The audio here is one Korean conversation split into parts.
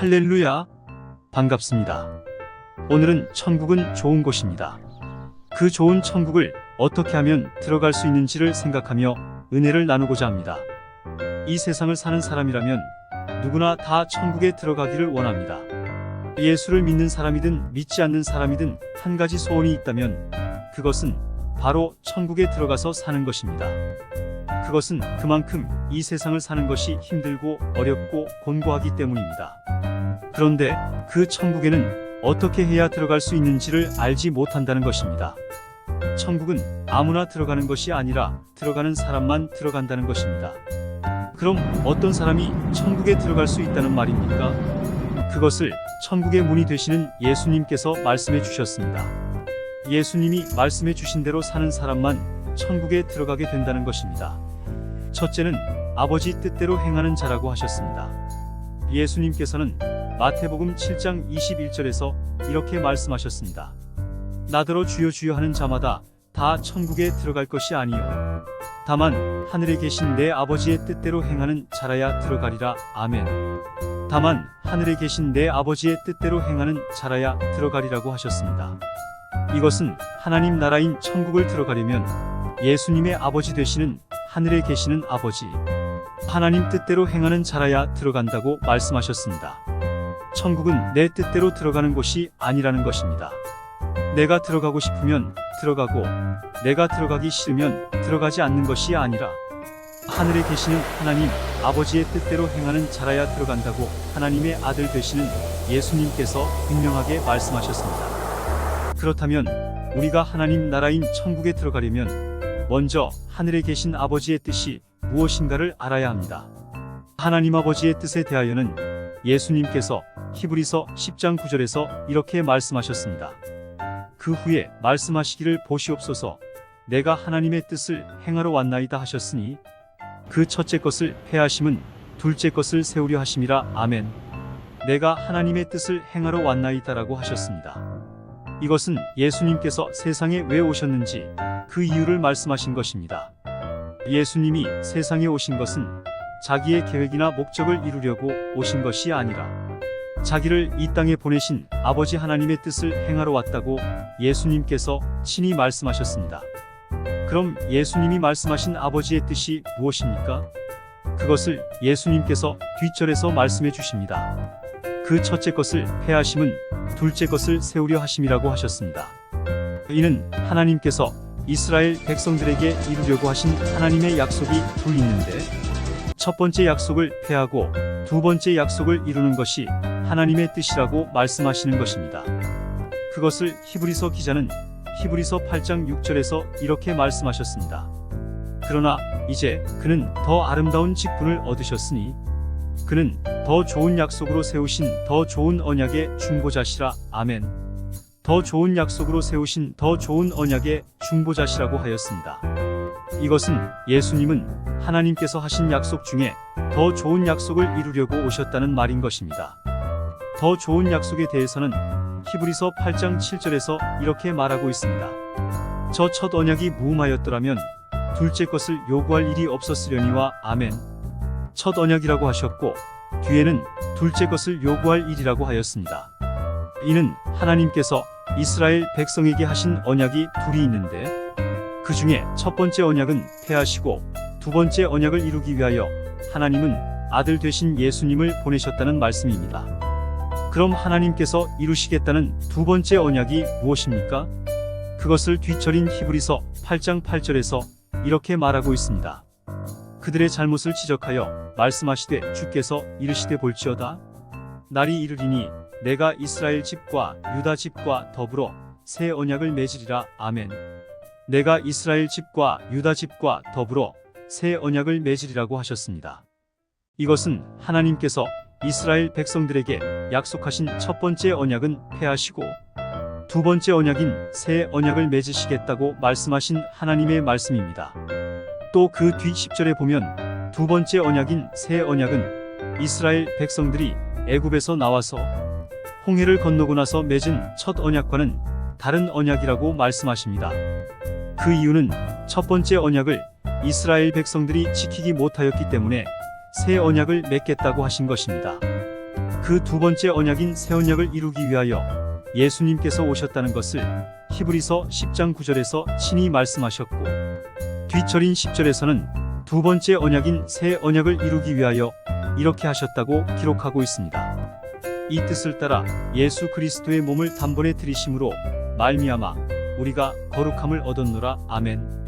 할렐루야! 반갑습니다. 오늘은 천국은 좋은 곳입니다. 그 좋은 천국을 어떻게 하면 들어갈 수 있는지를 생각하며 은혜를 나누고자 합니다. 이 세상을 사는 사람이라면 누구나 다 천국에 들어가기를 원합니다. 예수를 믿는 사람이든 믿지 않는 사람이든 한 가지 소원이 있다면 그것은 바로 천국에 들어가서 사는 것입니다. 그것은 그만큼 이 세상을 사는 것이 힘들고 어렵고 곤고하기 때문입니다. 그런데 그 천국에는 어떻게 해야 들어갈 수 있는지를 알지 못한다는 것입니다. 천국은 아무나 들어가는 것이 아니라 들어가는 사람만 들어간다는 것입니다. 그럼 어떤 사람이 천국에 들어갈 수 있다는 말입니까? 그것을 천국의 문이 되시는 예수님께서 말씀해 주셨습니다. 예수님이 말씀해 주신 대로 사는 사람만 천국에 들어가게 된다는 것입니다. 첫째는 아버지 뜻대로 행하는 자라고 하셨습니다. 예수님께서는 마태복음 7장 21절에서 이렇게 말씀하셨습니다. 나더러 주여 주여 하는 자마다 다 천국에 들어갈 것이 아니요 다만 하늘에 계신 내 아버지의 뜻대로 행하는 자라야 들어가리라. 아멘. 다만 하늘에 계신 내 아버지의 뜻대로 행하는 자라야 들어가리라고 하셨습니다. 이것은 하나님 나라인 천국을 들어가려면 예수님의 아버지 되시는 하늘에 계시는 아버지, 하나님 뜻대로 행하는 자라야 들어간다고 말씀하셨습니다. 천국은 내 뜻대로 들어가는 곳이 아니라는 것입니다. 내가 들어가고 싶으면 들어가고 내가 들어가기 싫으면 들어가지 않는 것이 아니라 하늘에 계시는 하나님 아버지의 뜻대로 행하는 자라야 들어간다고 하나님의 아들 되시는 예수님께서 분명하게 말씀하셨습니다. 그렇다면 우리가 하나님 나라인 천국에 들어가려면 먼저 하늘에 계신 아버지의 뜻이 무엇인가를 알아야 합니다. 하나님 아버지의 뜻에 대하여는 예수님께서 히브리서 10장 9절에서 이렇게 말씀하셨습니다. 그 후에 말씀하시기를 보시옵소서 내가 하나님의 뜻을 행하러 왔나이다 하셨으니 그 첫째 것을 폐하심은 둘째 것을 세우려 하심이라. 아멘. 내가 하나님의 뜻을 행하러 왔나이다라고 하셨습니다. 이것은 예수님께서 세상에 왜 오셨는지 그 이유를 말씀하신 것입니다. 예수님이 세상에 오신 것은 자기의 계획이나 목적을 이루려고 오신 것이 아니라 자기를 이 땅에 보내신 아버지 하나님의 뜻을 행하러 왔다고 예수님께서 친히 말씀하셨습니다. 그럼 예수님이 말씀하신 아버지의 뜻이 무엇입니까? 그것을 예수님께서 뒷절에서 말씀해 주십니다. 그 첫째 것을 폐하심은 둘째 것을 세우려 하심이라고 하셨습니다. 이는 하나님께서 이스라엘 백성들에게 이루려고 하신 하나님의 약속이 둘 있는데 첫 번째 약속을 폐하고 두 번째 약속을 이루는 것이 하나님의 뜻이라고 말씀하시는 것입니다. 그것을 히브리서 기자는 히브리서 8장 6절에서 이렇게 말씀하셨습니다. 그러나 이제 그는 더 아름다운 직분을 얻으셨으니 그는 더 좋은 약속으로 세우신 더 좋은 언약의 중보자시라. 아멘. 더 좋은 약속으로 세우신 더 좋은 언약의 중보자시라고 하였습니다. 이것은 예수님은 하나님께서 하신 약속 중에 더 좋은 약속을 이루려고 오셨다는 말인 것입니다. 더 좋은 약속에 대해서는 히브리서 8장 7절에서 이렇게 말하고 있습니다. 저 첫 언약이 무음하였더라면 둘째 것을 요구할 일이 없었으려니와. 아멘. 첫 언약이라고 하셨고 뒤에는 둘째 것을 요구할 일이라고 하였습니다. 이는 하나님께서 이스라엘 백성에게 하신 언약이 둘이 있는데 그 중에 첫 번째 언약은 폐하시고 두 번째 언약을 이루기 위하여 하나님은 아들 되신 예수님을 보내셨다는 말씀입니다. 그럼 하나님께서 이루시겠다는 두 번째 언약이 무엇입니까? 그것을 뒷절인 히브리서 8장 8절에서 이렇게 말하고 있습니다. 그들의 잘못을 지적하여 말씀하시되 주께서 이르시되 볼지어다 날이 이르리니 내가 이스라엘 집과 유다 집과 더불어 새 언약을 맺으리라. 아멘. 내가 이스라엘 집과 유다 집과 더불어 새 언약을 맺으리라고 하셨습니다. 이것은 하나님께서 이스라엘 백성들에게 약속하신 첫 번째 언약은 폐하시고 두 번째 언약인 새 언약을 맺으시겠다고 말씀하신 하나님의 말씀입니다. 또 그 뒤 10절에 보면 두 번째 언약인 새 언약은 이스라엘 백성들이 애굽에서 나와서 홍해를 건너고 나서 맺은 첫 언약과는 다른 언약이라고 말씀하십니다. 그 이유는 첫 번째 언약을 이스라엘 백성들이 지키지 못하였기 때문에 새 언약을 맺겠다고 하신 것입니다. 그 두 번째 언약인 새 언약을 이루기 위하여 예수님께서 오셨다는 것을 히브리서 10장 9절에서 친히 말씀하셨고, 뒤처린 10절에서는 두 번째 언약인 새 언약을 이루기 위하여 이렇게 하셨다고 기록하고 있습니다. 이 뜻을 따라 예수 그리스도의 몸을 단번에 들이심으로 말미암아 우리가 거룩함을 얻었노라. 아멘.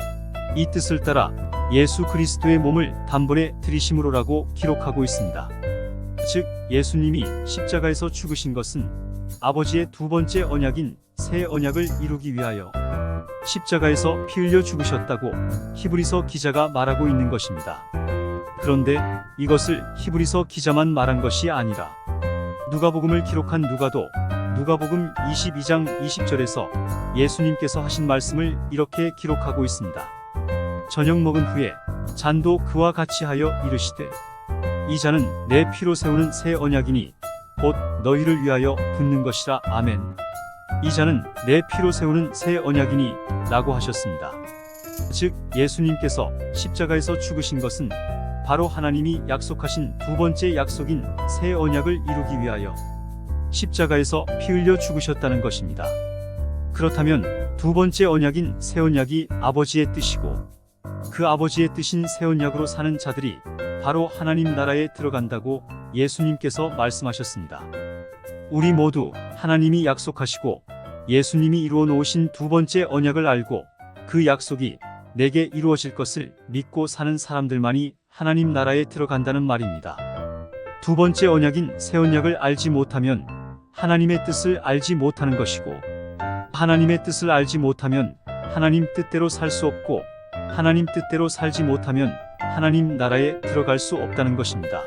이 뜻을 따라 예수 그리스도의 몸을 단번에 들이심으로라고 기록하고 있습니다. 즉 예수님이 십자가에서 죽으신 것은 아버지의 두 번째 언약인 새 언약을 이루기 위하여 십자가에서 피 흘려 죽으셨다고 히브리서 기자가 말하고 있는 것입니다. 그런데 이것을 히브리서 기자만 말한 것이 아니라 누가복음을 기록한 누가도 누가복음 22장 20절에서 예수님께서 하신 말씀을 이렇게 기록하고 있습니다. 저녁 먹은 후에 잔도 그와 같이 하여 이르시되 이 잔은 내 피로 세우는 새 언약이니 곧 너희를 위하여 붓는 것이라. 아멘. 이 잔은 내 피로 세우는 새 언약이니 라고 하셨습니다. 즉 예수님께서 십자가에서 죽으신 것은 바로 하나님이 약속하신 두 번째 약속인 새 언약을 이루기 위하여 십자가에서 피 흘려 죽으셨다는 것입니다. 그렇다면 두 번째 언약인 새 언약이 아버지의 뜻이고 그 아버지의 뜻인 새 언약으로 사는 자들이 바로 하나님 나라에 들어간다고 예수님께서 말씀하셨습니다. 우리 모두 하나님이 약속하시고 예수님이 이루어 놓으신 두 번째 언약을 알고 그 약속이 내게 이루어질 것을 믿고 사는 사람들만이 하나님 나라에 들어간다는 말입니다. 두 번째 언약인 새 언약을 알지 못하면 하나님의 뜻을 알지 못하는 것이고, 하나님의 뜻을 알지 못하면 하나님 뜻대로 살 수 없고, 하나님 뜻대로 살지 못하면 하나님 나라에 들어갈 수 없다는 것입니다.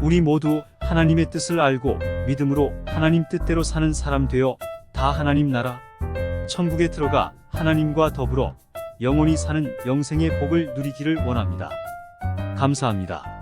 우리 모두 하나님의 뜻을 알고 믿음으로 하나님 뜻대로 사는 사람 되어 다 하나님 나라 천국에 들어가 하나님과 더불어 영원히 사는 영생의 복을 누리기를 원합니다. 감사합니다.